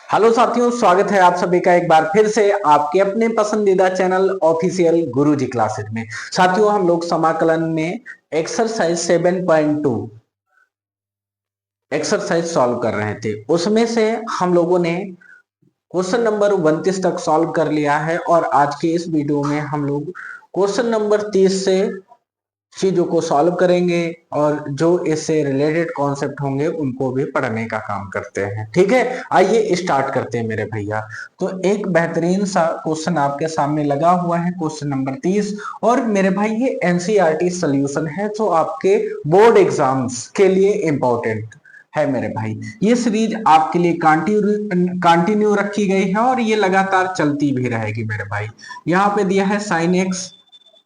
Hello साथियों, स्वागत है आप सभी का एक बार फिर से आपके अपने पसंदीदा चैनल ऑफिशियल गुरुजी क्लासेस में। साथियों, हम लोग समाकलन में एक्सरसाइज 7.2 एक्सरसाइज सॉल्व कर रहे थे। उसमें से हम लोगों ने क्वेश्चन नंबर 29 तक सॉल्व कर लिया है और आज के इस वीडियो में हम लोग क्वेश्चन नंबर 30 से चीजों को सॉल्व करेंगे और जो इससे रिलेटेड कॉन्सेप्ट होंगे उनको भी पढ़ने का काम करते हैं। ठीक है, आइए स्टार्ट करते हैं मेरे भैया। तो एक बेहतरीन सा क्वेश्चन आपके सामने लगा हुआ है, क्वेश्चन नंबर 30। और मेरे भाई ये एनसीईआरटी सॉल्यूशन है जो आपके बोर्ड एग्जाम्स के लिए इंपॉर्टेंट है मेरे भाई। ये सीरीज आपके लिए कंटिन्यू रखी गई है और ये लगातार चलती भी रहेगी मेरे भाई। यहाँ पे दिया है साइन एक्स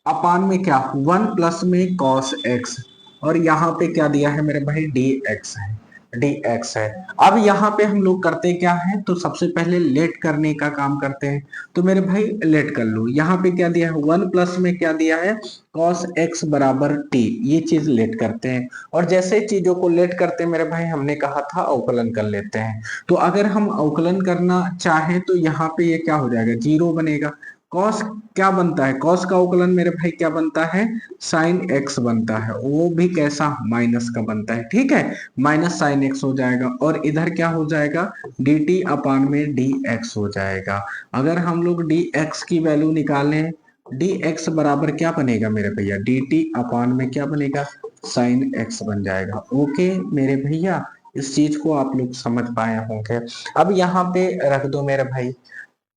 अपान में क्या 1 प्लस में कॉस एक्स, और यहाँ पे क्या दिया है मेरे भाई डी एक्स है। डी एक्स है। अब यहाँ पे हम लोग करते क्या है, तो सबसे पहले लेट करने का काम करते हैं। तो मेरे भाई लेट कर लो। यहाँ पे क्या दिया है 1 प्लस में क्या दिया है कॉस एक्स बराबर टी, ये चीज लेट करते हैं। और जैसे चीजों को लेट करते हैं मेरे भाई, हमने कहा था अवकलन कर लेते हैं। तो अगर हम अवकलन करना चाहें तो यहाँ पे ये क्या हो जाएगा, जीरो बनेगा। कॉस क्या बनता है, कॉस का अवकलन मेरे भाई क्या बनता है, साइन एक्स बनता है, वो भी कैसा माइनस का बनता है। ठीक है, माइनस साइन एक्स हो जाएगा और इधर क्या हो जाएगा डी टी अपान में डी एक्स हो जाएगा। अगर हम लोग डी एक्स की वैल्यू निकालें, डी एक्स बराबर क्या बनेगा मेरे भैया, डी टी अपान में क्या बनेगा साइन एक्स बन जाएगा। ओके मेरे भैया, इस चीज को आप लोग समझ पाए होंगे। अब यहाँ पे रख दो मेरे भाई।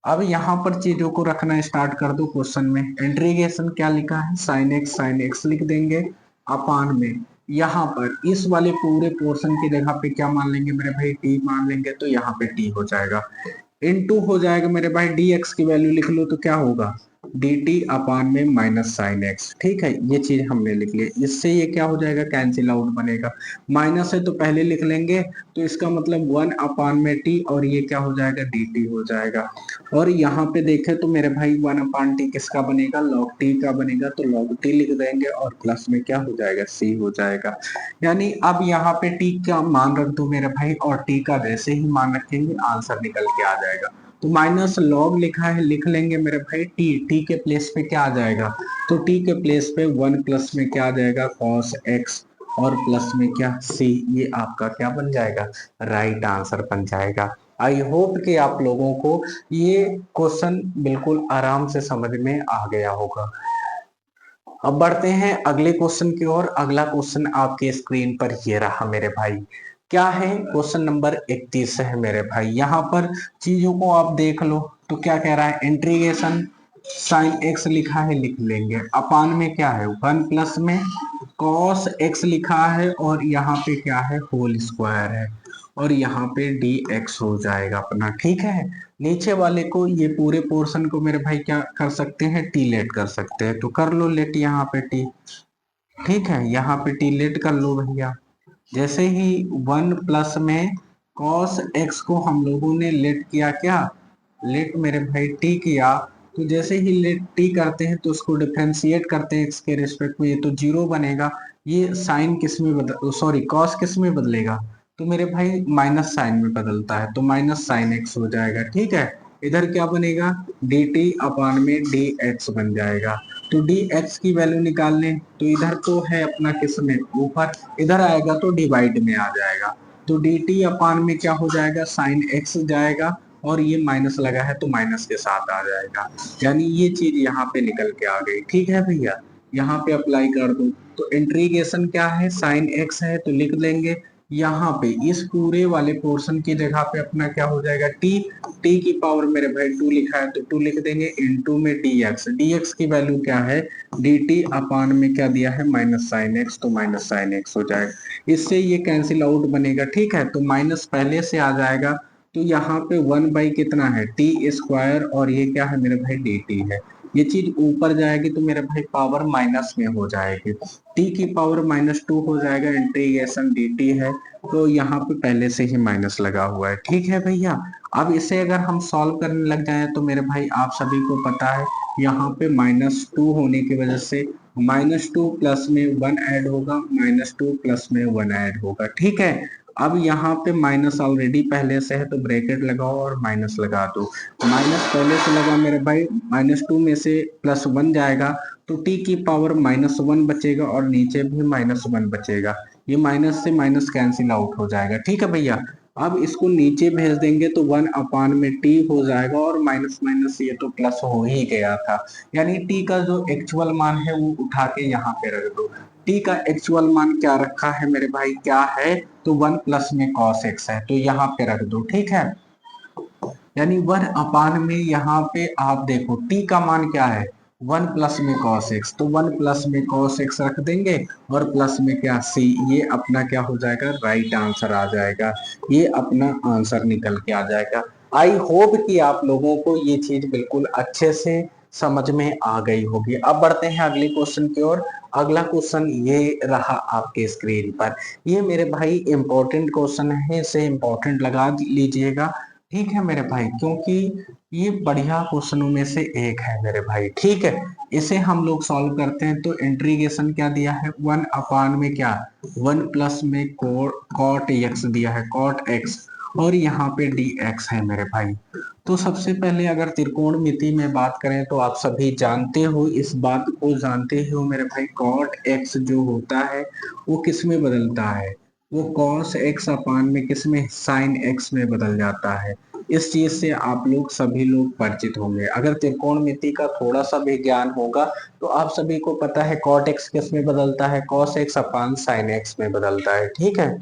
अब यहाँ पर चीजों को रखना स्टार्ट कर दो। क्वेश्चन में इंटीग्रेशन क्या लिखा है, साइन एक्स लिख देंगे अपान में यहाँ पर इस वाले पूरे पोर्शन की जगह पे क्या मान लेंगे मेरे भाई, टी मान लेंगे। तो यहाँ पे टी हो जाएगा, इनटू हो जाएगा मेरे भाई डी एक्स की वैल्यू लिख लो तो क्या होगा डी टी अपान में माइनस साइन एक्स। ठीक है, ये चीज हमने लिख लिया। इससे ये क्या हो जाएगा, कैंसिल आउट बनेगा। माइनस है तो पहले लिख लेंगे, तो इसका मतलब 1 अपान में टी और ये क्या हो जाएगा डी टी हो जाएगा। और यहाँ पे देखें तो मेरे भाई 1 अपान टी किसका बनेगा, लॉग टी का बनेगा। तो लॉग टी लिख देंगे और प्लस में क्या हो जाएगा सी हो जाएगा। यानी अब यहाँ पे टी का मान रख दो मेरे भाई और टी का वैसे ही मान रखेंगे, आंसर निकल के आ जाएगा। तो माइनस लॉग लिखा है, लिख लेंगे मेरे भाई टी, टी के प्लेस पे क्या आ जाएगा, तो टी के प्लेस पे 1 प्लस में क्या आ जाएगा कॉस एक्स और प्लस में क्या सी, ये आपका क्या बन जाएगा राइट आंसर बन जाएगा। आई होप कि आप लोगों को ये क्वेश्चन बिल्कुल आराम से समझ में आ गया होगा। अब बढ़ते हैं अगले क्वेश्चन की ओर। अगला क्वेश्चन आपके स्क्रीन पर ये रहा मेरे भाई। क्या है, क्वेश्चन नंबर 31 है मेरे भाई। यहाँ पर चीजों को आप देख लो तो क्या कह रहा है, इंटीग्रेशन साइन एक्स लिखा है, लिख लेंगे अपान में क्या है 1 प्लस में कॉस एक्स लिखा है और यहाँ पे क्या है होल स्क्वायर है और यहाँ पे डी एक्स हो जाएगा अपना। ठीक है, नीचे वाले को ये पूरे पोर्शन को मेरे भाई क्या कर सकते हैं, टी लेट कर सकते हैं। तो कर लो लेट यहाँ पे टी। ठीक है, यहाँ पे टी लेट कर लो भैया। जैसे ही 1 प्लस में कॉस एक्स को हम लोगों ने लेट किया, क्या लेट मेरे भाई टी किया, तो जैसे ही लेट टी करते हैं तो उसको डिफरेंशिएट करते हैं एक्स के रिस्पेक्ट में, ये तो जीरो बनेगा। ये साइन किस में बदल, सॉरी कॉस किस में बदलेगा, तो मेरे भाई माइनस साइन में बदलता है, तो माइनस साइन एक्स हो जाएगा। ठीक है, इधर क्या बनेगा डी टी अपान में डी एक्स बन जाएगा। तो डी एक्स की वैल्यू निकालने, तो इधर तो है अपना किस में ऊपर, इधर आएगा तो डिवाइड में आ जाएगा। तो डी टी अपान में क्या हो जाएगा साइन एक्स जाएगा और ये माइनस लगा है तो माइनस के साथ आ जाएगा। यानी ये चीज यहाँ पे निकल के आ गई। ठीक है भैया, यहाँ पे अप्लाई कर दो। तो इंटीग्रेशन क्या है, साइन एक्स है तो लिख लेंगे यहाँ पे इस पूरे वाले पोर्शन की जगह पे अपना क्या हो जाएगा टी, टी की पावर मेरे भाई 2 लिखा है तो 2 लिख देंगे इनटू में डी एक्स। डी एक्स की वैल्यू क्या है, डी टी अपान में क्या दिया है माइनस साइन एक्स, तो माइनस साइन एक्स हो जाएगा। इससे ये कैंसिल आउट बनेगा। ठीक है, तो माइनस पहले से आ जाएगा। तो यहाँ पे 1 बाई कितना है टी स्क्वायर और ये क्या है मेरे भाई डी टी है। ये चीज ऊपर जाएगी तो मेरे भाई पावर माइनस में हो जाएगी, टी की पावर -2 हो जाएगा। इंटीग्रेशन डी टी है तो यहाँ पे पहले से ही माइनस लगा हुआ है। ठीक है भैया, अब इसे अगर हम सॉल्व करने लग जाए तो मेरे भाई आप सभी को पता है यहाँ पे -2 होने की वजह से -2 प्लस में 1 ऐड होगा, -2 प्लस में 1 ऐड होगा। ठीक है, अब यहाँ पे माइनस ऑलरेडी पहले से है तो ब्रैकेट लगाओ और माइनस लगा दो। माइनस पहले से लगा मेरे भाई, -2 में से +1 जाएगा तो t की पावर -1 बचेगा और नीचे भी -1 बचेगा। ये माइनस से माइनस कैंसिल आउट हो जाएगा। ठीक है भैया, अब इसको नीचे भेज देंगे तो 1 में t हो जाएगा और माइनस माइनस ये तो प्लस हो ही गया था। यानी t का जो एक्चुअल मान है वो उठा के यहाँ पे रख दो। t का एक्चुअल मान क्या रखा है मेरे भाई, क्या है, तो 1 प्लस में cos x है तो यहाँ पे रख दो। ठीक है, यानी 1 में यहाँ पे आप देखो t का मान क्या है, 1 प्लस में cos x, तो 1 प्लस में cos x रख देंगे और प्लस में क्या c, ये अपना क्या हो जाएगा, राइट आंसर आ जाएगा। ये अपना आंसर निकल के आ जाएगा। आई होप कि आप लोगों को ये चीज बिल्कुल अच्छे से समझ में आ गई होगी। अब बढ़ते हैं अगले क्वेश्चन की ओर। अगला क्वेश्चन ये रहा आपके स्क्रीन पर। ये मेरे भाई इंपॉर्टेंट क्वेश्चन है, इसे इंपॉर्टेंट लगा लीजिएगा। ठीक है मेरे भाई, क्योंकि ये बढ़िया क्वेश्चनों में से एक है मेरे भाई। ठीक है, इसे हम लोग सॉल्व करते हैं तो इंटीग्रेशन क्या दिया है, 1 में क्या, 1 प्लस में कॉट एक्स दिया है, कॉट एक्स, और यहाँ पे डी एक्स है मेरे भाई। तो सबसे पहले अगर त्रिकोणमिति में बात करें तो आप सभी जानते हो, इस बात को जानते हो मेरे भाई, कॉट एक्स जो होता है वो किस में बदलता है, वो कॉस एक्स अपान में किस में, साइन एक्स में बदल जाता है। इस चीज से आप लोग सभी लोग परिचित होंगे। अगर त्रिकोणमिति का थोड़ा सा भी ज्ञान होगा तो आप सभी को पता है कॉट एक्स किस में बदलता है, कॉस एक्स अपान साइन एक्स में बदलता है। ठीक है,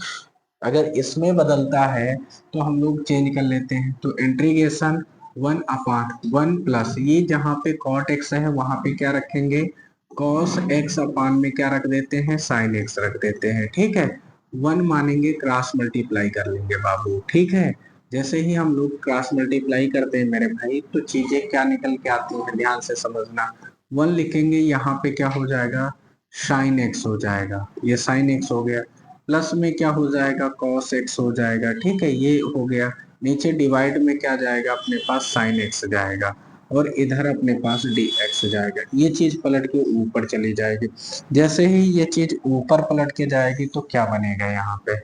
अगर इसमें बदलता है तो हम लोग चेंज कर लेते हैं, तो इंटीग्रेशन 1 प्लस, ये जहाँ पे कॉट एक्स है वहां पे क्या रखेंगे, कॉस एक्स अपान में क्या रख देते हैं, साइन एक्स रख देते हैं। ठीक है, 1 मानेंगे, क्रॉस मल्टीप्लाई कर लेंगे बाबू। ठीक है, जैसे ही हम लोग क्रॉस मल्टीप्लाई करते हैं मेरे भाई तो चीजें क्या निकल के आती हैं, ध्यान से समझना। 1 लिखेंगे, यहाँ पे क्या हो जाएगा, साइन एक्स हो जाएगा, ये साइन एक्स हो गया, प्लस में क्या हो जाएगा, कॉस एक्स हो जाएगा। ठीक है, ये हो गया, नीचे डिवाइड में क्या जाएगा अपने पास, साइन एक्स जाएगा, और इधर अपने पास डी एक्स जाएगा। ये चीज पलट के ऊपर चली जाएगी। जैसे ही ये चीज ऊपर पलट के जाएगी तो क्या बनेगा यहाँ पे,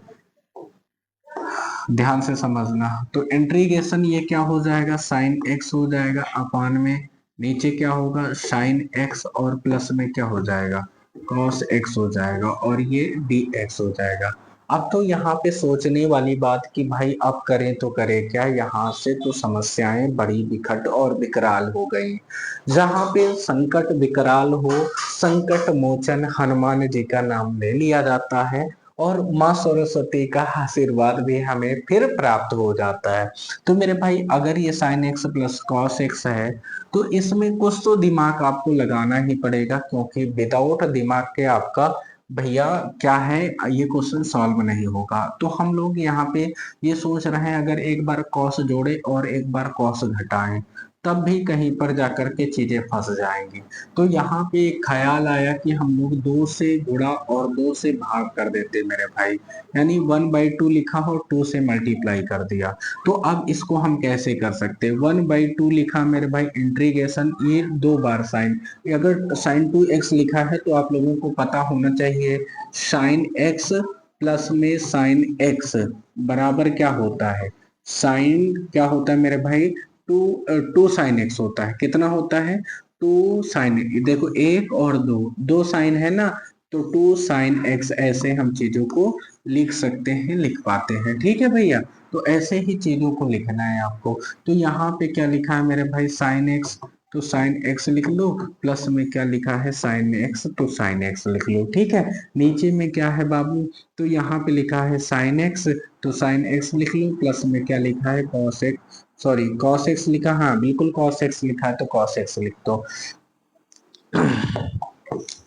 ध्यान से समझना। तो इंटीग्रेशन ये क्या हो जाएगा, साइन एक्स हो जाएगा अपान में, नीचे क्या होगा, साइन एक्स, और प्लस में क्या हो जाएगा, कॉस एक्स हो जाएगा, और ये डी एक्स हो जाएगा। अब तो यहाँ पे सोचने वाली बात कि भाई अब करें तो करें क्या, यहाँ से तो समस्याएं बड़ी विकट और विकराल हो गई। जहाँ पे संकट विकराल हो, संकट मोचन हनुमान जी का नाम ले लिया जाता है और माँ सरस्वती का आशीर्वाद भी हमें फिर प्राप्त हो जाता है। तो मेरे भाई अगर ये sine x plus cos x है तो इसमें कुछ तो दिमाग आपको लगाना ही पड़ेगा, क्योंकि विदाउट दिमाग के आपका भैया क्या है, ये क्वेश्चन सॉल्व नहीं होगा। तो हम लोग यहाँ पे ये सोच रहे हैं अगर एक बार कॉस जोड़े और एक बार कॉस घटाएं तब भी कहीं पर जाकर के चीजें फंस जाएंगी। तो यहाँ पे एक ख्याल आया कि हम लोग 2 से गुणा और 2 से भाग कर देते मेरे भाई, यानी 1/2 लिखा और 2 से मल्टीप्लाई कर दिया। तो अब इसको हम कैसे कर सकते हैं, 1/2 लिखा मेरे भाई, इंटीग्रेशन ये 2 बार साइन, अगर साइन 2x लिखा है तो आप लोगों को पता होना चाहिए साइन x प्लस में साइन x बराबर क्या होता है, साइन क्या होता है मेरे भाई, टू साइन एक्स होता है। कितना होता है, 2 साइन, देखो 1 और 2, 2 साइन है ना, तो 2 साइन एक्स, ऐसे हम चीजों को लिख सकते हैं, लिख पाते हैं। ठीक है भैया, तो ऐसे ही चीजों को लिखना है आपको। तो यहाँ पे क्या लिखा है मेरे भाई, साइन एक्स, तो साइन एक्स लिख लो, प्लस में क्या लिखा है साइन एक्स, तो साइन एक्स लिख लो। ठीक है, नीचे में क्या है बाबू, तो यहाँ पे लिखा है साइन एक्स, तो साइन एक्स लिख लो, प्लस में क्या लिखा है cos x, sorry cos x लिखा, हाँ बिल्कुल कॉस एक्स लिखा है तो कॉस एक्स लिख दो।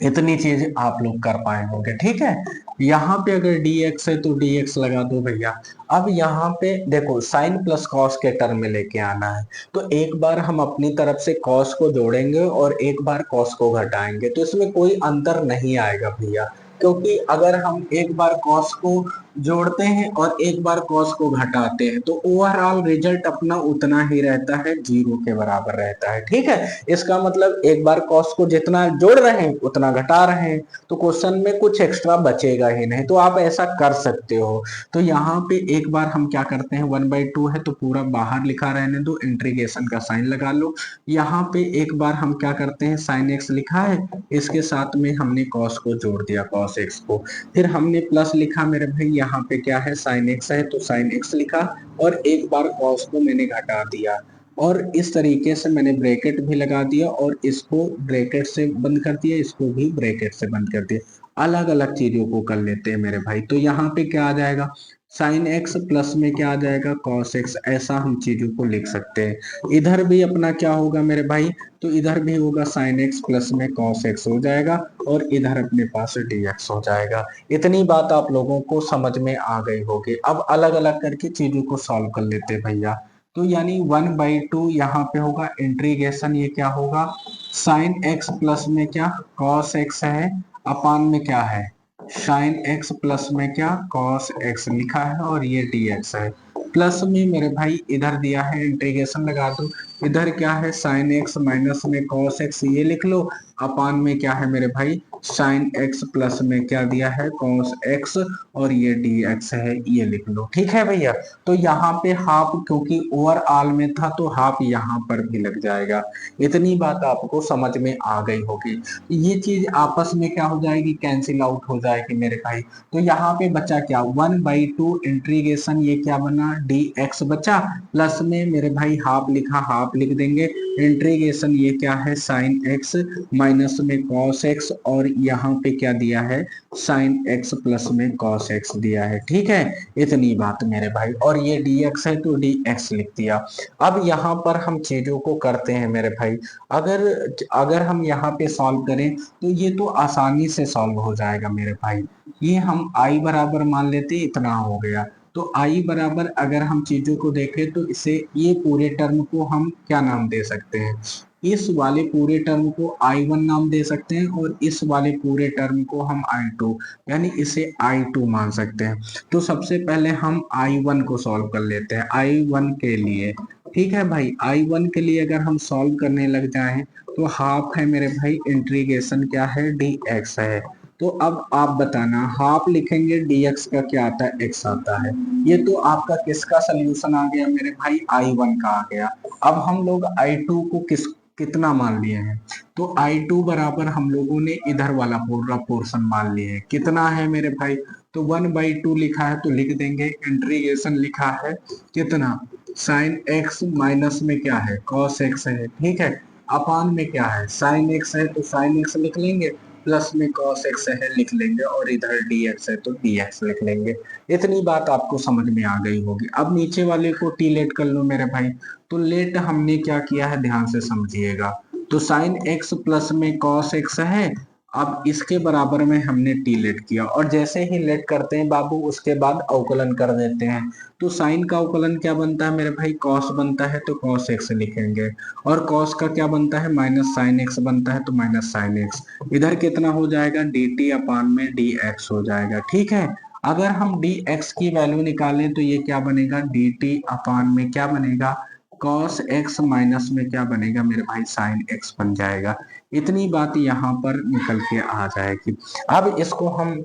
इतनी चीज आप लोग कर पाए होंगे। ठीक है, यहाँ पे अगर dx है तो dx लगा दो भैया। अब यहाँ पे देखो साइन प्लस कॉस के टर्म में लेके आना है, तो एक बार हम अपनी तरफ से कॉस को जोड़ेंगे और एक बार कॉस को घटाएंगे, तो इसमें कोई अंतर नहीं आएगा भैया, क्योंकि अगर हम एक बार कॉस को जोड़ते हैं और एक बार कॉस को घटाते हैं, तो ओवरऑल रिजल्ट अपना उतना ही रहता है, 0 के बराबर रहता है। ठीक है, इसका मतलब एक बार कॉस को जितना जोड़ रहे हैं उतना घटा रहे हैं, तो क्वेश्चन में कुछ एक्स्ट्रा बचेगा ही नहीं। तो आप ऐसा कर सकते हो। तो यहाँ पे एक बार हम क्या करते हैं, 1/2 है तो पूरा बाहर लिखा रहने दो, इंटीग्रेशन का साइन लगा लो। यहाँ पे एक बार हम क्या करते हैं, साइन एक्स लिखा है, इसके साथ में हमने कॉस को जोड़ दिया, कॉस एक्स को। फिर हमने प्लस लिखा मेरे भाई, यहाँ पे क्या है, साइन एक्स है तो साइन एक्स लिखा, और एक बार कॉस को मैंने घटा दिया, और इस तरीके से मैंने ब्रैकेट भी लगा दिया, और इसको ब्रैकेट से बंद कर दिया, इसको भी ब्रैकेट से बंद कर दिया। अलग अलग चीजों को कर लेते हैं मेरे भाई। तो यहाँ पे क्या आ जाएगा, साइन एक्स प्लस में क्या आ जाएगा, कॉस एक्स, ऐसा हम चीजों को लिख सकते हैं। इधर भी अपना क्या होगा मेरे भाई, तो इधर भी होगा साइन एक्स प्लस में कॉस एक्स हो जाएगा, और इधर अपने पास dx हो जाएगा। इतनी बात आप लोगों को समझ में आ गई होगी। अब अलग अलग करके चीजों को सॉल्व कर लेते हैं भैया। तो यानी 1/2 यहाँ पे होगा इंटीग्रेशन, ये क्या होगा, साइन एक्स प्लस में क्या, कॉस एक्स है, अपान में क्या है, साइन एक्स प्लस में क्या, कॉस एक्स लिखा है, और ये dx है। प्लस में मेरे भाई इधर दिया है, इंटीग्रेशन लगा दो, इधर क्या है, साइन एक्स माइनस में कॉस एक्स, ये लिख लो। अपान में क्या है मेरे भाई, साइन एक्स प्लस में क्या दिया है, कॉस एक्स, और ये dx है, ये लिख लो। ठीक है भैया, तो यहाँ पे हाफ, क्योंकि ओवरऑल में था तो हाफ यहाँ पर भी लग जाएगा। इतनी बात आपको समझ में आ गई होगी। ये चीज आपस में क्या हो जाएगी, कैंसिल आउट हो जाएगी मेरे भाई। तो यहाँ पे बचा क्या, 1/2 इंटीग्रेशन, ये क्या बना, dx बचा, प्लस में मेरे भाई हाफ लिखा, हाफ लिख देंगे, इंटीग्रेशन ये क्या है, साइन एक्स माइनस में कॉस एक्स, और यहाँ पे क्या दिया है, साइन एक्स प्लस में कॉस एक्स दिया है। ठीक है, इतनी बात मेरे भाई, और ये dx है तो dx लिख दिया। अब यहाँ पर हम चीजों को करते हैं मेरे भाई। अगर अगर हम यहाँ पे सॉल्व करें तो ये तो आसानी से सॉल्व हो जाएगा मेरे भाई। ये हम i बराबर मान लेते, इतना हो गया। तो i बराबर अगर हम चीजों को देखें तो इसे, ये पूरे टर्म को हम क्या नाम दे सकते हैं, इस वाले पूरे टर्म को i1 नाम दे सकते हैं, और इस वाले पूरे टर्म को हम i2, यानी इसे i2 मान सकते हैं। तो सबसे पहले हम i1 को सॉल्व कर लेते हैं, i1 के लिए। ठीक है भाई, i1 के लिए अगर हम सॉल्व करने लग जाएं तो हाफ है मेरे भाई, इंटीग्रेशन क्या है, dx है। तो अब आप बताना, हाफ लिखेंगे, dx का क्या आता है, x आता है। ये तो आपका किसका सोल्यूशन आ गया मेरे भाई, i1 का आ गया। अब हम लोग i2 को कितना मान लिए हैं, तो i2 बराबर हम लोगों ने इधर वाला पूरा पोर्शन मान लिए है, कितना है मेरे भाई, तो 1/2 लिखा है तो लिख देंगे, इंटीग्रेशन लिखा है कितना, साइन एक्स माइनस में क्या है, कॉस एक्स है। ठीक है, अपान में क्या है, साइन एक्स है तो साइन एक्स लिख लेंगे, प्लस में कॉस एक्स है लिख लेंगे, और इधर dx है तो dx लिख लेंगे। इतनी बात आपको समझ में आ गई होगी। अब नीचे वाले को टी लेट कर लो मेरे भाई। तो लेट हमने क्या किया है, ध्यान से समझिएगा। तो साइन एक्स प्लस में कॉस एक्स है, अब इसके बराबर में हमने टी लेट किया, और जैसे ही लेट करते हैं बाबू उसके बाद अवकलन कर देते हैं। तो साइन का अवकलन क्या बनता है मेरे भाई, कॉस बनता है तो कॉस एक्स लिखेंगे, और कॉस का क्या बनता है, माइनस साइन एक्स बनता है तो माइनस साइन एक्स। इधर कितना हो जाएगा, डी टी अपान में डी एक्स हो जाएगा। ठीक है, अगर हम डी एक्स की वैल्यू निकालें तो ये क्या बनेगा, डी टी अपान में क्या बनेगा, कॉस एक्स माइनस में क्या बनेगा मेरे भाई, साइन एक्स बन जाएगा। इतनी बात यहाँ पर निकल के आ जाएगी। अब इसको हम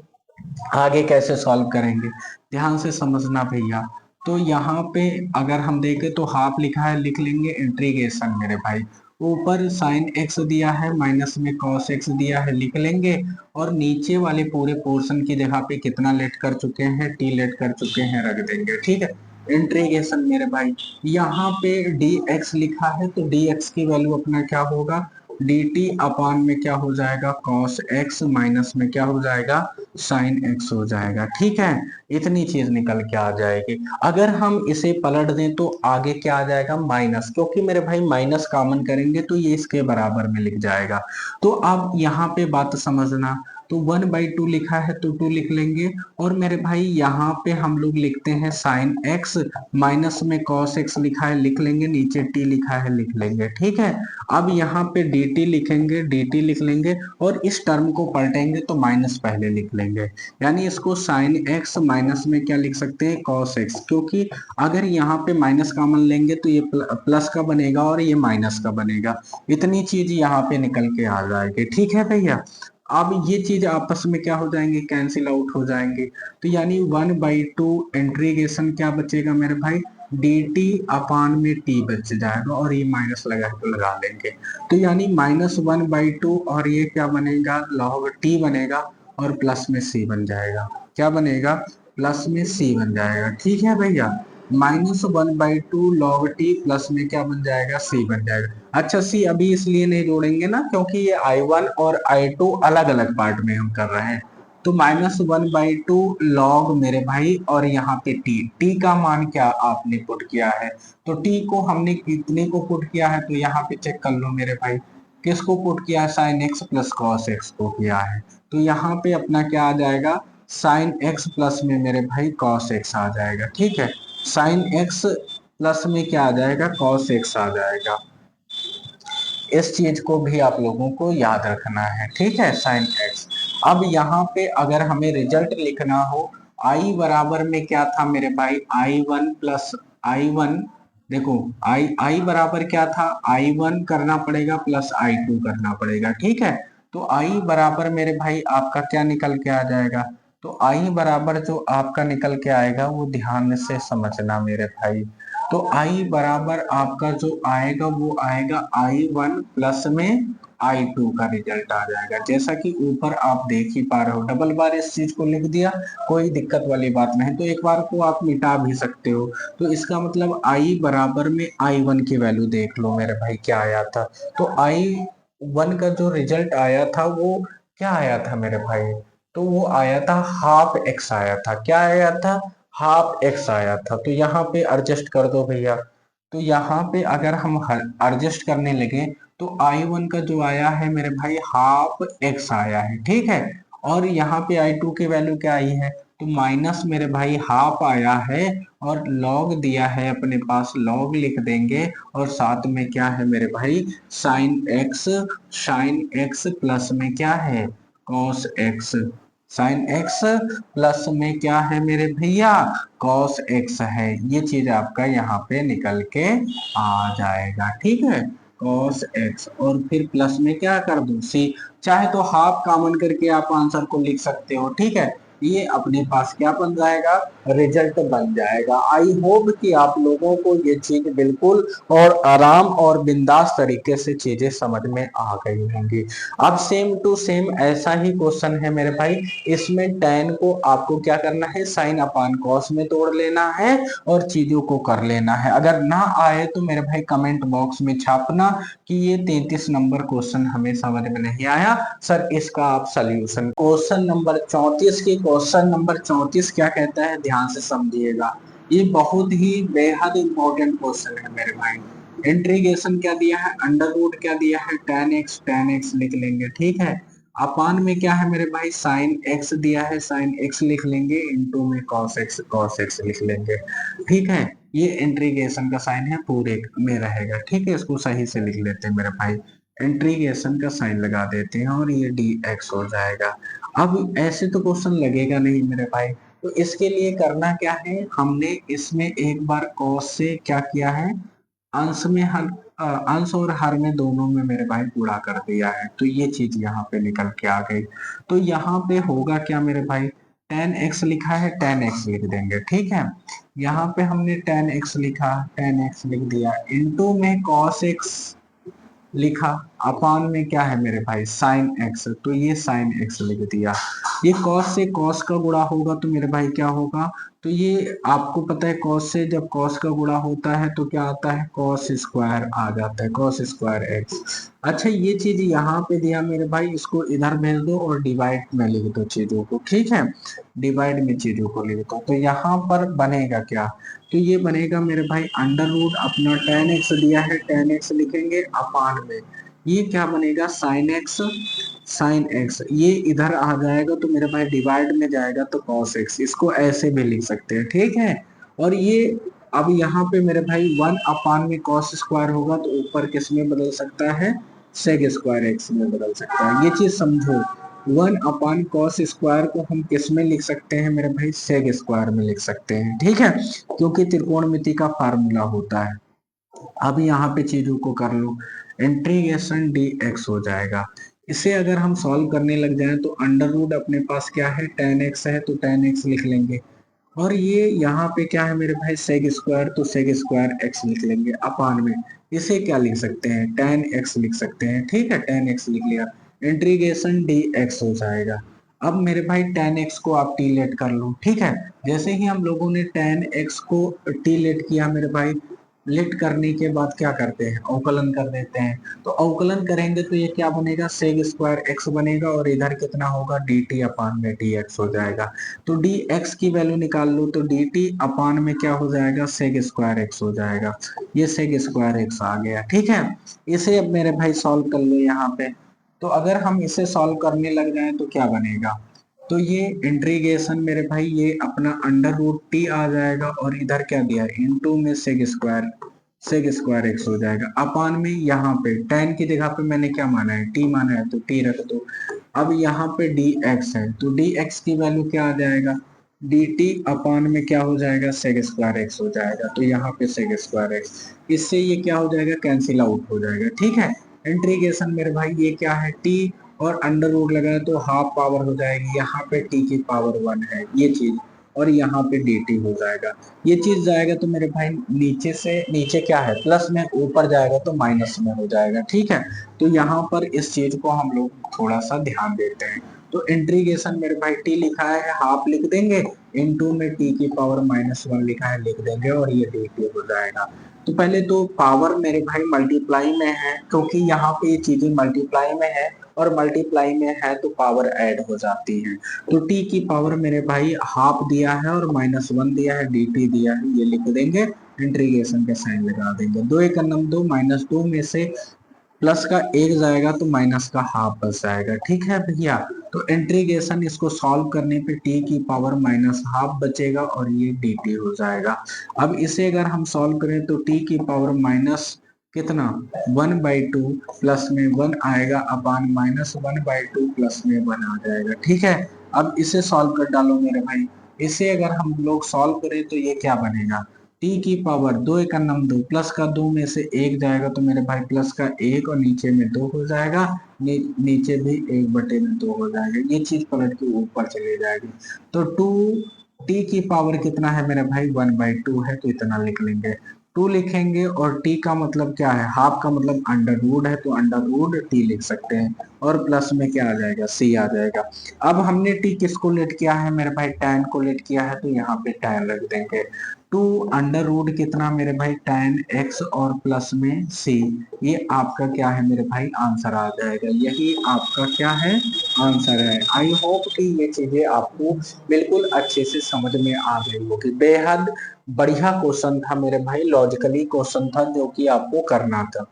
आगे कैसे सॉल्व करेंगे, ध्यान से समझना भैया। तो यहाँ पे अगर हम देखें तो हाफ लिखा है, लिख लेंगे इंटीग्रेशन मेरे भाई, ऊपर साइन एक्स दिया है माइनस में कॉस एक्स दिया है लिख लेंगे, और नीचे वाले पूरे पोर्शन की जगह पे कितना लेट कर चुके हैं, टी लेट कर चुके हैं, रख देंगे। ठीक है, इंटीग्रेशन मेरे भाई, यहाँ पे dx लिखा है तो dx की वैल्यू अपना क्या होगा, dt अपान में क्या हो जाएगा, cos x माइनस में क्या हो जाएगा, sin x हो जाएगा। ठीक है, इतनी चीज निकल के आ जाएगी। अगर हम इसे पलट दें तो आगे क्या आ जाएगा, माइनस, क्योंकि मेरे भाई माइनस कॉमन करेंगे तो ये इसके बराबर में लिख जाएगा। तो अब यहाँ पे बात समझना, तो 1/2 लिखा है तो 2 लिख लेंगे। और मेरे भाई यहाँ पे हम लोग लिखते हैं साइन एक्स, माइनस में कॉस एक्स लिखा है लिख लेंगे, नीचे टी लिखा है लिख लेंगे। ठीक है, अब यहाँ पे डी टी लिखेंगे, डी टी लिख लेंगे, और इस टर्म को पलटेंगे तो माइनस पहले लिख लेंगे। यानी इसको साइन एक्स माइनस में क्या लिख सकते हैं, कॉस एक्स, क्योंकि अगर यहाँ पे माइनस कॉमन लेंगे तो ये प्लस का बनेगा और ये माइनस का बनेगा। इतनी चीज यहाँ पे निकल के आ जाएगी। ठीक है भैया, अब ये चीज आपस में क्या हो जाएंगे, कैंसिल आउट हो जाएंगे। तो यानी 1/2 इंटीग्रेशन क्या बचेगा मेरे भाई, डी टी अपान में टी बच जाएगा, और ये माइनस लगा तो लगा लेंगे। तो यानी -1/2 और ये क्या बनेगा, लॉग टी बनेगा, और प्लस में सी बन जाएगा। क्या बनेगा, प्लस में सी बन जाएगा। ठीक है भैया, -1/2 लॉग टी प्लस में क्या बन जाएगा, सी बन जाएगा। अच्छा, सी अभी इसलिए नहीं जोड़ेंगे ना क्योंकि ये I1 और I2 अलग अलग पार्ट में हम कर रहे हैं। तो -1/2 लॉग मेरे भाई, और यहाँ पे टी, टी का मान क्या आपने पुट किया है, तो टी को हमने कितने को पुट किया है, तो यहाँ पे चेक कर लो मेरे भाई, किसको पुट किया है, sine x plus cos x को किया है। तो यहाँ पे अपना क्या आ जाएगा, साइन एक्स प्लस में मेरे भाई कॉस एक्स आ जाएगा। ठीक है, साइन एक्स प्लस में क्या आ जाएगा, कॉस एक्स आ जाएगा। इस चीज को भी आप लोगों को याद रखना है। ठीक है, साइन एक्स। अब यहाँ पे अगर हमें रिजल्ट लिखना हो, आई बराबर में क्या था मेरे भाई, I1 प्लस I1, देखो आई बराबर क्या था, I1 करना पड़ेगा प्लस I2 करना पड़ेगा। ठीक है, तो आई बराबर मेरे भाई आपका क्या निकल के आ जाएगा, तो आई बराबर जो आपका निकल के आएगा वो ध्यान से समझना मेरे भाई। तो I बराबर आपका जो आएगा वो आएगा I1 प्लस में I2 का रिजल्ट आ जाएगा। जैसा कि ऊपर आप देख ही पा रहे हो, डबल बार इस चीज को लिख दिया, कोई दिक्कत वाली बात नहीं, तो एक बार को आप मिटा भी सकते हो। तो इसका मतलब I बराबर में I1 की वैल्यू देख लो मेरे भाई क्या आया था। तो I1 का जो रिजल्ट आया था वो क्या आया था मेरे भाई, तो वो आया था हाफ एक्स आया था। क्या आया था, हाफ एक्स आया था। तो यहाँ पे एडजस्ट कर दो भैया। तो यहाँ पे अगर हम एडजस्ट करने लगे तो I1 का जो आया है मेरे भाई हाफ एक्स आया है। ठीक है, और यहाँ पे I2 की वैल्यू क्या आई है, तो माइनस मेरे भाई हाफ आया है, और लॉग दिया है अपने पास, लॉग लिख देंगे, और साथ में क्या है मेरे भाई, साइन एक्स प्लस में क्या है, cos x. Sine x plus में क्या है मेरे भैया, कॉस एक्स है। ये चीज आपका यहाँ पे निकल के आ जाएगा। ठीक है, कॉस एक्स, और फिर प्लस में क्या कर दो, सी। चाहे तो हाफ कॉमन करके आप आंसर को लिख सकते हो। ठीक है, ये अपने पास क्या बन जाएगा, रिजल्ट बन जाएगा। आई होप कि आप लोगों को ये चीज बिल्कुल और आराम और बिंदास तरीके से चीजें समझ में आ गई होंगी। अब सेम टू सेम ऐसा ही क्वेश्चन है मेरे भाई, इसमें tan को आपको क्या करना है, साइन अपान कॉस में तोड़ लेना है और चीजों को कर लेना है। अगर ना आए तो मेरे भाई कमेंट बॉक्स में छापना कि ये 33 नंबर क्वेश्चन हमें समझ में नहीं आया सर, इसका आप सोल्यूशन। क्वेश्चन नंबर 34 की, क्वेश्चन नंबर 34 क्या कहता है, ध्यान से समझिएगा। ये बहुत ही बेहद इंपॉर्टेंट क्वेश्चन है मेरे भाई। इंटीग्रेशन क्या दिया है, अंडर रूट क्या दिया है, tan x लिख लेंगे। ठीक है, अपान में क्या है मेरे भाई, साइन x दिया है, साइन x लिख लेंगे, इनटू में cos x लिख लेंगे। ठीक है, ये इंटीग्रेशन का साइन है, पूरे में रहेगा। ठीक है, इसको सही से लिख लेते हैं मेरे भाई, इंटीग्रेशन का साइन लगा देते हैं, और ये dx हो जाएगा। अब ऐसे तो क्वेश्चन लगेगा नहीं मेरे भाई, तो इसके लिए करना क्या है, हमने इसमें एक बार cos से क्या किया है, अंश में हर अंश और हर में दोनों में मेरे भाई गुणा कर दिया है। तो ये चीज यहाँ पे निकल के आ गई। तो यहाँ पे होगा क्या मेरे भाई, tan x लिखा है, tan x लिख देंगे। ठीक है, यहाँ पे हमने tan x लिखा, tan x लिख दिया, इनटू में cos x लिखा, अपान में क्या है मेरे भाई, साइन एक्स, तो ये साइन एक्स लिख दिया। ये कॉस से कॉस का गुणा होगा तो मेरे भाई क्या होगा, तो ये आपको पता है कॉस से जब कॉस का गुणा होता है तो क्या आता है, कॉस स्क्वायर आ जाता है, कॉस स्क्वायर एक्स। अच्छा, ये चीज यहाँ पे दिया मेरे भाई, इसको इधर भेज दो और डिवाइड में लिख दो चीजों को। ठीक है, डिवाइड में चीजों को लिख दो, तो यहाँ पर बनेगा क्या, तो ये बनेगा मेरे भाई अंडर रूट अपना tan x दिया है, tan x लिखेंगे अपान में ये क्या बनेगा, साइन एक्स साइन एक्स, ये इधर आ जाएगा तो मेरे भाई डिवाइड में जाएगा तो कॉस एक्स, इसको ऐसे भी लिख सकते हैं, ठीक है। और ये अब यहाँ पे मेरे भाई 1 में कॉस स्क्वायर होगा तो ऊपर किस में बदल सकता है, सेग स्क्वायर एक्स में बदल सकता है, ये चीज समझो। 1 कॉस स्क्वायर को हम किस में लिख सकते हैं मेरे भाई, सेग स्क्वायर में लिख सकते हैं, ठीक है, क्योंकि त्रिकोणमिति का फार्मूला होता है। अब यहाँ पे चीजों को कर लो, इंटीग्रेशन डी एक्स हो जाएगा। इसे अगर हम सॉल्व करने लग जाएं तो अंडर रूट अपने पास क्या है, टेन एक्स है, तो टेन एक्स लिख लेंगे। और ये यहाँ पे क्या है मेरे भाई, सेग स्क्वायर, तो सेग स्क्वायर एक्स लिख लेंगे अपान में। इसे क्या लिख सकते हैं, टेन एक्स लिख सकते हैं, ठीक है, टेन एक्स लिख लिया, इंटीग्रेशन डी एक्स हो जाएगा। अब मेरे भाई टेन एक्स को आप टी लेट कर लो, ठीक है। जैसे ही हम लोगों ने टेन एक्स को टी लेट किया मेरे भाई, लेट करने के बाद क्या करते हैं, अवकलन कर देते हैं। तो अवकलन करेंगे तो ये क्या बनेगा, सेग स्क्वायर एक्स बनेगा, और इधर कितना होगा, डी टी अपान में डी एक्स हो जाएगा। तो डी एक्स की वैल्यू निकाल लो, तो डी टी अपान में क्या हो जाएगा, सेग स्क्वायर एक्स हो जाएगा। ये सेग स्क्वायर एक्स आ गया, ठीक है। इसे अब मेरे भाई सॉल्व कर लो यहाँ पे। तो अगर हम इसे सॉल्व करने लग जाए तो क्या बनेगा, तो ये इंटीग्रेशन मेरे भाई ये अपना अंडर रूट टी आ जाएगा, और इधर क्या दिया, इनटू में सेग स्क्वायर एक्स हो जाएगा, अपान में यहाँ पे टेन की जगह पे मैंने क्या माना है, टी माना है, तो टी रख दो। अब यहाँ पे डी एक्स है, तो डी एक्स की वैल्यू क्या आ जाएगा, डी टी अपान में क्या हो जाएगा, सेग स्क्वायर एक्स हो जाएगा, तो यहाँ पे सेग स्क्वायर एक्स, इससे ये क्या हो जाएगा, कैंसिल आउट हो जाएगा, ठीक है। इंटीग्रेशन मेरे भाई ये क्या है, टी और अंडर रूट लगाए तो हाफ पावर हो जाएगी, यहाँ पे टी की पावर 1 है ये चीज, और यहाँ पे डी टी हो जाएगा। ये चीज जाएगा तो मेरे भाई नीचे से, नीचे क्या है प्लस में, ऊपर जाएगा तो माइनस में हो जाएगा, ठीक है। तो यहाँ पर इस चीज को हम लोग थोड़ा सा ध्यान देते हैं। तो इंटीग्रेशन मेरे भाई टी लिखा है हाफ लिख देंगे, इनटू में टी की पावर -1 लिखा है लिख देंगे, और ये डी टी हो जाएगा। तो पहले तो पावर मेरे भाई मल्टीप्लाई में है, क्योंकि यहाँ पे ये चीजें मल्टीप्लाई में है, और मल्टीप्लाई में है तो पावर ऐड हो जाती है। तो टी की पावर मेरे भाई हाफ दिया है और -1 दिया है, डी टी दिया है, ये लिख देंगे, इंटीग्रेशन के साइन लगा देंगे, 2 एक नम 2, -2 में से प्लस का एक जाएगा तो माइनस का हाफ बच जाएगा, ठीक है भैया। तो इंटीग्रेशन इसको सॉल्व करने पे टी की पावर -हाफ बचेगा, और ये डी टी हो जाएगा। अब इसे अगर हम सॉल्व करें तो टी की पावर माइनस कितना, 1/2 प्लस में 1 आएगा, अपान -1/2 प्लस में 1 आ जाएगा, ठीक है। अब इसे सॉल्व कर डालो मेरे भाई। इसे अगर हम लोग सॉल्व करें तो ये क्या बनेगा, टी की पावर 2 एक नम 2, प्लस का 2 में से एक जाएगा तो मेरे भाई प्लस का 1, और नीचे में 2 हो जाएगा, नीचे भी 1/2 हो जाएगा, ये चीज पलट के ऊपर चली जाएगी। तो 2 टी की पावर कितना है मेरे भाई, 1/2 है, तो इतना लिख लेंगे, 2 लिखेंगे, और टी का मतलब क्या है, हाफ का मतलब अंडर रूट है, तो अंडर रूट टी लिख सकते हैं, और प्लस में क्या आ जाएगा, सी आ जाएगा। अब हमने टी किसको लेट किया है मेरे भाई, टैन को लेट किया है, तो यहाँ पे टैन रख देंगे। 2 अंडर रूट कितना मेरे भाई, टैन एक्स और प्लस में सी, ये आपका क्या है मेरे भाई, आंसर आ जाएगा, यही आपका क्या है, आंसर है। आई होप कि ये चीजें आपको बिल्कुल अच्छे से समझ में आ गई होगी। बेहद बढ़िया क्वेश्चन था मेरे भाई, लॉजिकली क्वेश्चन था जो कि आपको करना था।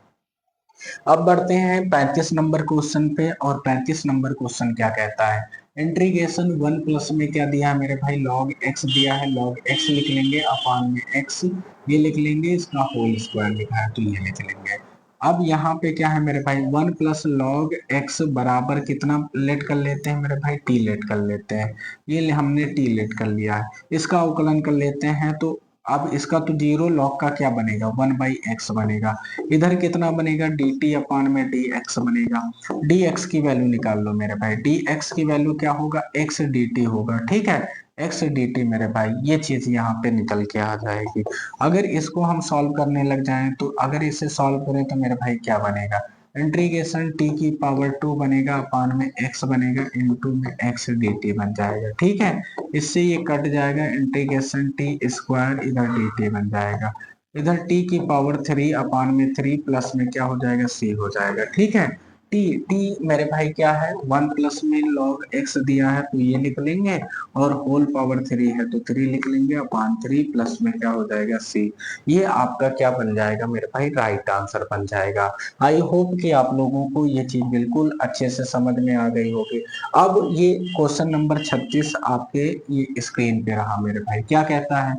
अब बढ़ते हैं 35 नंबर क्वेश्चन पे, और 35 नंबर क्वेश्चन क्या कहता है, इंटीग्रेशन 1 प्लस में क्या दिया है मेरे भाई, लॉग एक्स दिया है, लॉग एक्स लिख लेंगे, अपान में एक्स ये लिख लेंगे, इसका होल स्क्वायर लिखा है तो ये लिख लेंगे। अब यहाँ पे क्या है मेरे भाई, 1 प्लस लॉग एक्स बराबर कितना लेट कर लेते हैं मेरे भाई, टी लेट कर लेते हैं, ये हमने टी लेट कर लिया है। इसका अवकलन कर लेते हैं, तो अब इसका तो जीरो, लॉग का क्या बनेगा, 1/x बनेगा, इधर कितना बनेगा, डी टी अपान में डी एक्स बनेगा। डी एक्स की वैल्यू निकाल लो मेरे भाई, डी एक्स की वैल्यू क्या होगा, एक्स डी टी होगा, ठीक है, एक्स डी टी मेरे भाई, ये चीज यहाँ पे निकल के आ जाएगी। अगर इसको हम सॉल्व करने लग जाएं तो अगर इसे सॉल्व करें तो मेरे भाई क्या बनेगा, इंटीग्रेशन टी की पावर 2 बनेगा, अपान में एक्स बनेगा, इनटू में एक्स डी टी बन जाएगा, ठीक है। इससे ये कट जाएगा, इंटीग्रेशन टी स्क्वायर, इधर डी टी बन जाएगा, इधर t की पावर 3 अपान में 3 प्लस में क्या हो जाएगा, c हो जाएगा, ठीक है। टी टी मेरे भाई क्या है, 1 प्लस में log x दिया है तो ये लिख लेंगे, और होल पावर 3 है तो 3 लिख लेंगे, अपान 3 प्लस में क्या हो जाएगा c। ये आपका क्या बन जाएगा मेरे भाई, राइट आंसर बन जाएगा। आई होप कि आप लोगों को ये चीज बिल्कुल अच्छे से समझ में आ गई होगी। अब ये क्वेश्चन नंबर 36 आपके ये स्क्रीन पे रहा मेरे भाई, क्या कहता है,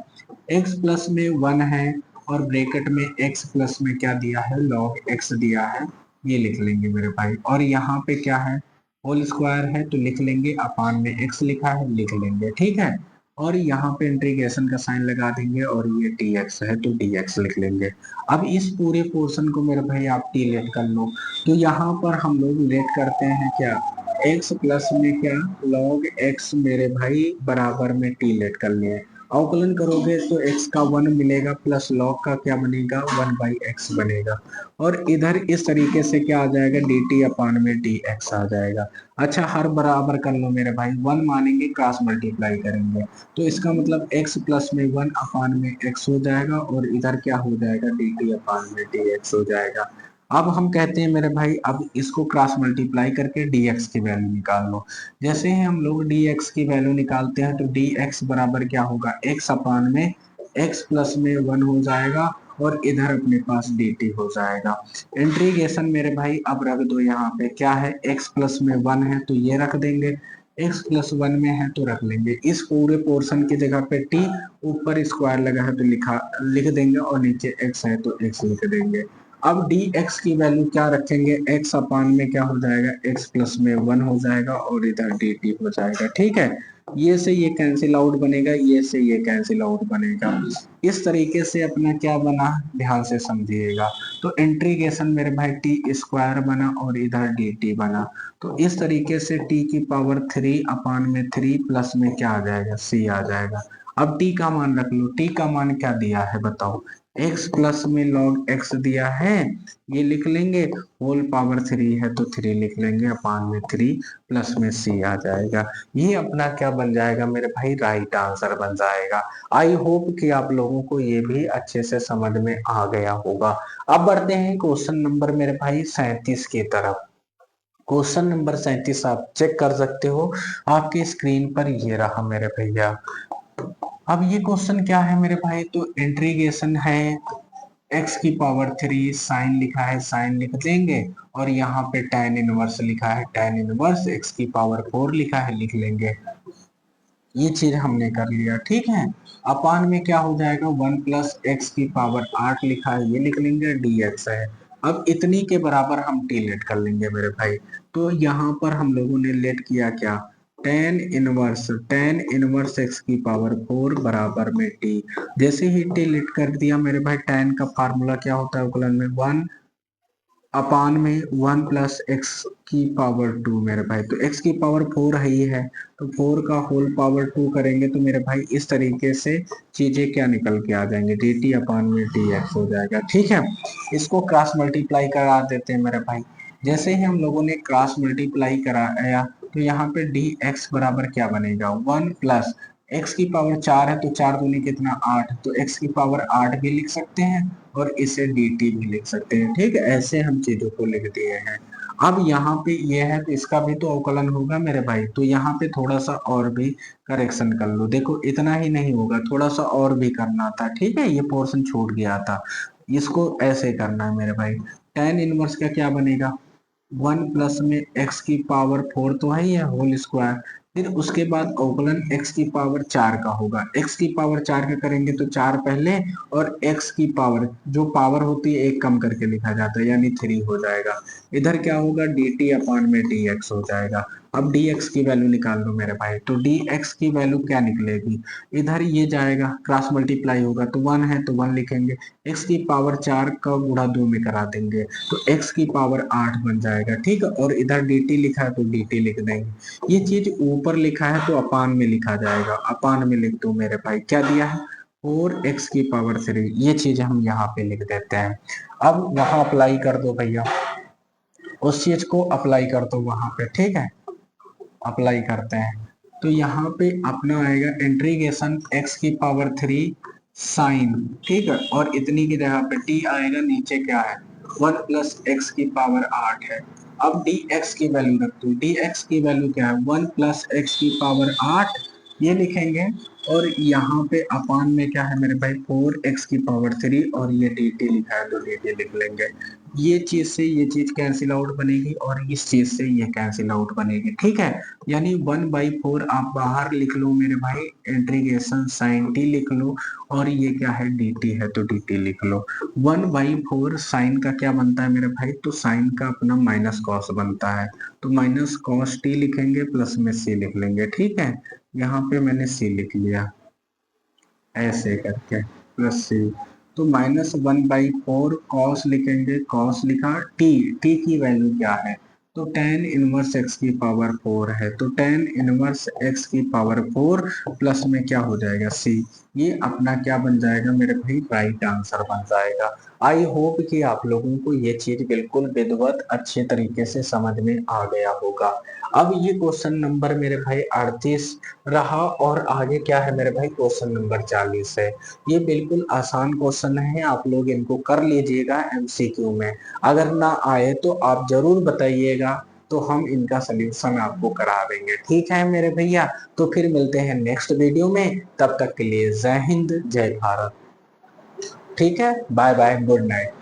x प्लस में 1 है और ब्रैकेट में x प्लस में क्या दिया है, log x दिया है, ये लिख लेंगे मेरे भाई, और यहाँ पे क्या है, होल स्क्वायर है तो लिख लेंगे, अपान में x लिखा है लिख लेंगे, ठीक है, और यहाँ पे इंटीग्रेशन का साइन लगा देंगे, और ये dx है तो dx लिख लेंगे। अब इस पूरे पोर्शन को मेरे भाई आप टी लेट कर लो, तो यहाँ पर हम लोग लेट करते हैं क्या, x प्लस में क्या, log x मेरे भाई बराबर में टी लेट कर लिए, अवकलन करोगे तो x का 1 मिलेगा प्लस log का क्या बनेगा, 1/x बनेगा, और इधर इस तरीके से क्या आ जाएगा, dt अपान में dx आ जाएगा। अच्छा हर बराबर कर लो मेरे भाई, 1 मानेंगे क्रॉस मल्टीप्लाई करेंगे, तो इसका मतलब x प्लस में 1 अपान में x हो जाएगा, और इधर क्या हो जाएगा, dt अपान में dx हो जाएगा। अब हम कहते हैं मेरे भाई, अब इसको क्रॉस मल्टीप्लाई करके dx की वैल्यू निकाल लो। जैसे ही हम लोग dx की वैल्यू निकालते हैं तो dx बराबर क्या होगा, x अपान में x प्लस में 1 हो जाएगा, और इधर अपने पास dt हो जाएगा। इंटीग्रेशन मेरे भाई अब रख दो, यहाँ पे क्या है, x प्लस में 1 है तो ये रख देंगे, x प्लस 1 में है तो रख लेंगे, इस पूरे पोर्शन की जगह पे t, ऊपर स्क्वायर लगा है तो लिख देंगे, और नीचे x है तो x लिख देंगे। अब dx की वैल्यू क्या रखेंगे, x अपान में क्या हो जाएगा, x प्लस में 1 हो जाएगा, और इधर dt हो जाएगा, ठीक है, ये से ये कैंसिल आउट बनेगा, ये से ये कैंसिल आउट बनेगा, इस तरीके से अपना क्या बना, ध्यान से समझिएगा। तो इंटीग्रेशन मेरे भाई टी स्क्वायर बना, और इधर dt बना, तो इस तरीके से t की पावर 3 अपान में 3 प्लस में क्या आ जाएगा, c आ जाएगा। अब t का मान रख लो, t का मान क्या दिया है बताओ, x प्लस में log x दिया है, ये लिख लेंगे, होल पावर 3 है तो 3 लिख लेंगे, अपान में 3 प्लस में c आ जाएगा। ये अपना क्या बन जाएगा मेरे भाई, राइट आंसर बन जाएगा। आई होप कि आप लोगों को ये भी अच्छे से समझ में आ गया होगा। अब बढ़ते हैं क्वेश्चन नंबर मेरे भाई 37 की तरफ। क्वेश्चन नंबर 37 आप चेक कर सकते हो, आपके स्क्रीन पर ये रहा मेरे भैया। अब ये क्वेश्चन क्या है मेरे भाई, तो इंटीग्रेशन है x की पावर 3 साइन लिखा है, साइन लिख देंगे, और यहाँ पे tan इनवर्स लिखा है, tan इनवर्स x की पावर 4 लिखा है, लिख लेंगे। ये चीज हमने कर लिया, ठीक है, अपान में क्या हो जाएगा, 1 प्लस एक्स की पावर 8 लिखा है, ये लिख लेंगे, dx है। अब इतनी के बराबर हम t लेट कर लेंगे मेरे भाई, तो यहाँ पर हम लोगों ने लेट किया क्या, tan इनवर्स x की पावर 4 बराबर में t। जैसे ही t लेट कर दिया मेरे भाई, tan का फार्मूला क्या होता है उकलन में, 1 अपान में 1 प्लस एक्स की पावर 2 मेरे भाई, तो x की पावर 4 ही है, तो 4 का होल पावर 2 करेंगे तो मेरे भाई इस तरीके से चीजें क्या निकल के आ जाएंगे, dt अपान में dx हो जाएगा, ठीक है। इसको क्रॉस मल्टीप्लाई करा देते हैं मेरे भाई। जैसे ही हम लोगों ने क्रॉस मल्टीप्लाई कराया तो यहाँ पे dx बराबर क्या बनेगा, 1 प्लस x की पावर 4 है तो 4 दूनी कितना 8, तो x की पावर 8 भी लिख सकते हैं, और इसे dt भी लिख सकते हैं, ठीक है, ऐसे हम चीजों को लिख दिए हैं। अब यहाँ पे ये है तो इसका भी तो अवकलन होगा मेरे भाई, तो यहाँ पे थोड़ा सा और भी करेक्शन कर लो, देखो इतना ही नहीं होगा, थोड़ा सा और भी करना था, ठीक है, ये पोर्शन छूट गया था, इसको ऐसे करना है मेरे भाई। tan इनवर्स का क्या बनेगा, 1 प्लस में x की पावर 4 तो है ही है, होल स्क्वायर, फिर उसके बाद अवकलन x की पावर 4 का होगा, x की पावर 4 का करेंगे तो 4 पहले, और x की पावर जो पावर होती है एक कम करके लिखा जाता है, यानी 3 हो जाएगा, इधर क्या होगा, dt अपान में dx हो जाएगा। अब dx की वैल्यू निकाल लो मेरे भाई, तो dx की वैल्यू क्या निकलेगी, इधर ये जाएगा, क्रॉस मल्टीप्लाई होगा तो 1 है तो 1 लिखेंगे, x की पावर 4 का गुणा 2 में करा देंगे तो x की पावर 8 बन जाएगा, ठीक है, और इधर dt लिखा है तो dt लिख देंगे। ये चीज ऊपर लिखा है तो अपान में लिखा जाएगा, अपान में लिख दो मेरे भाई, क्या दिया है, 4x की पावर 3, ये चीज हम यहाँ पे लिख देते हैं। अब वहां अप्लाई कर दो भैया, उस चीज को अप्लाई कर दो वहां पे, ठीक है, अप्लाई करते हैं, तो यहाँ पे अपना आएगा इंटीग्रेशन x की पावर 3 साइन, ठीक है, और इतनी की जगह पे t आएगा, नीचे क्या है, 1 प्लस एक्स की पावर 8 है, अब डी एक्स की वैल्यू रख दो, डी एक्स की वैल्यू क्या है 1 प्लस एक्स की पावर 8 ये लिखेंगे, और यहाँ पे अपान में क्या है मेरे भाई 4 एक्स की पावर 3, और ये डी टी लिखा है तो डी टी लिख लेंगे। ये चीज से ये चीज कैंसिल आउट बनेगी और इस चीज से ये कैंसिल आउट बनेगी, ठीक है। यानी 1/4 आप बाहर लिख लो मेरे भाई, इंटीग्रेशन साइन टी लिख लो, और ये क्या है डी टी है तो डी टी लिख लो। 1/4 साइन का क्या बनता है मेरे भाई, तो साइन का अपना माइनस कॉस बनता है, तो माइनस कॉस टी लिखेंगे, प्लस में सी लिख लेंगे, ठीक है। यहाँ पे मैंने सी लिख लिया ऐसे करके, प्लस सी, तो -1/4 कॉस लिखेंगे, कॉस लिखा, टी टी की वैल्यू क्या है, तो tan इनवर्स एक्स की पावर 4 है, तो tan इनवर्स एक्स की पावर 4 प्लस में क्या हो जाएगा सी, ये अपना क्या बन जाएगा मेरे भाई राइट आंसर बन जाएगा। आई होप कि आप लोगों को ये चीज बिल्कुल विधिवत अच्छे तरीके से समझ में आ गया होगा। अब ये क्वेश्चन नंबर मेरे भाई 38 रहा, और आगे क्या है मेरे भाई क्वेश्चन नंबर 40 है। ये बिल्कुल आसान क्वेश्चन है, आप लोग इनको कर लीजिएगा एमसीक्यू में। अगर ना आए तो आप जरूर बताइएगा, तो हम इनका सलूशन आपको करा देंगे, ठीक है मेरे भैया। तो फिर मिलते हैं नेक्स्ट वीडियो में, तब तक के लिए जय हिंद जय भारत। ठीक है, बाय बाय, गुड नाइट।